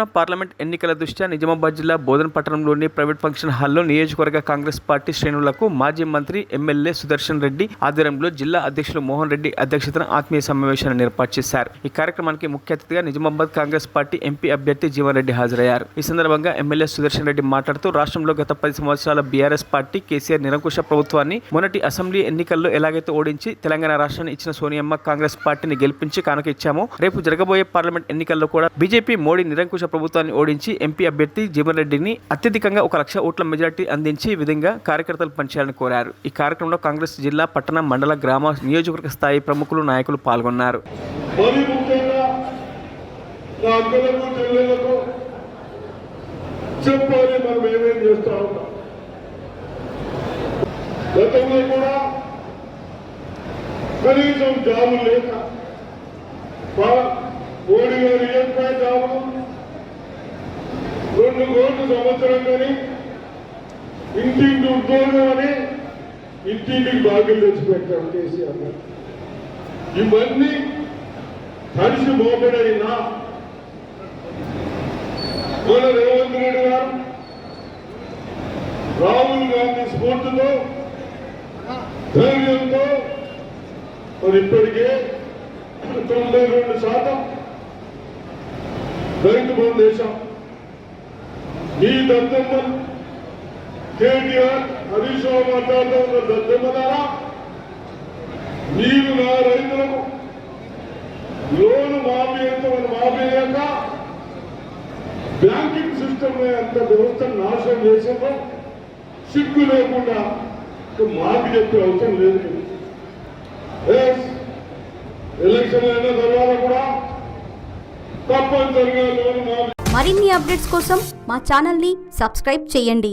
రానున్న పార్లమెంట్ ఎన్నికల దృష్ట్యా నిజామాబాద్ జిల్లా బోధన్ పట్టణంలోని ప్రైవేట్ ఫంక్షన్ హాల్లో నియోజకవర్గ కాంగ్రెస్ పార్టీ శ్రేణులకు మాజీ మంత్రి ఎమ్మెల్యే సుదర్శన్ రెడ్డి ఆధ్వర్యంలో జిల్లా అధ్యక్షులు మోహన్ రెడ్డి అధ్యక్షతన ఆత్మీయ సమావేశాన్ని ఏర్పాటు చేశారు. ఈ కార్యక్రమానికి ముఖ్య అతిథిగా నిజామాబాద్ కాంగ్రెస్ పార్టీ ఎంపీ అభ్యర్థి జీవన్ రెడ్డి హాజరయ్యారు. ఈ సందర్భంగా ఎమ్మెల్యే సుదర్శన్ రెడ్డి మాట్లాడుతూ రాష్ట్రంలో గత 10 సంవత్సరాల బీఆర్ఎస్ పార్టీ కేసీఆర్ నిరంకుశ ప్రభుత్వాన్ని మొన్నటి అసెంబ్లీ ఎన్నికల్లో ఎలాగైతే ఓడించి తెలంగాణ రాష్ట్రాన్ని ఇచ్చిన సోనియమ్మ కాంగ్రెస్ పార్టీని గెలిపించి కానుక ఇచ్చామో రేపు జరగబోయే పార్లమెంట్ ఎన్నికల్లో కూడా బీజేపీ మోడీ నిరంకుశ ప్రభుత్వాన్ని ఓడించి ఎంపీ అభ్యర్థి జీవన్ రెడ్డిని అత్యధికంగా 1 లక్ష ఓట్ల మెజార్టీ అందించి ఈ విధంగా కార్యకర్తలు పనిచేయాలని కోరారు. ఈ కార్యక్రమంలో కాంగ్రెస్ జిల్లా, పట్టణ, మండల, గ్రామ, నియోజకవర్గ స్థాయి ప్రముఖులు, నాయకులు పాల్గొన్నారు. కనీసం జాబులు లేక మోడీ గారు ఇవ్వకపోయే జాబులు 2 కోట్ల సంవత్సరం కానీ ఇంటింటి ఉద్యోగం అని ఇంటింటికి బాధ్యత తెచ్చిపెట్టారు కేసీఆర్ గారు. ఇవన్నీ కలిసి మోపడైనా మన రేవంత్ రెడ్డి గారు రాహుల్ గాంధీ స్ఫూర్తితో, ధైర్యంతో మరి ఇప్పటికే 92% రైతు బంధు దేశం. మీ దద్దమ్మ కేటీఆర్, హరీష్ రావు మాట్లాడుతూ ఉన్న దద్దమ్మ ద్వారా మీరు నా రైతులకు లోను మాఫీ అయితే మాఫీ లేక బ్యాంకింగ్ సిస్టమ్ అంత వ్యవస్థను నాశనం చేసేమో సిగ్గు లేకుండా మాఫీ చెప్పే అవసరం లేదు. ఎలక్షన్ అయిన తర్వాత కూడా తప్పనిసరిగా లోన్ మాఫీ. మరిన్ని అప్డేట్స్ కోసం మా ఛానల్ని సబ్స్క్రైబ్ చేయండి.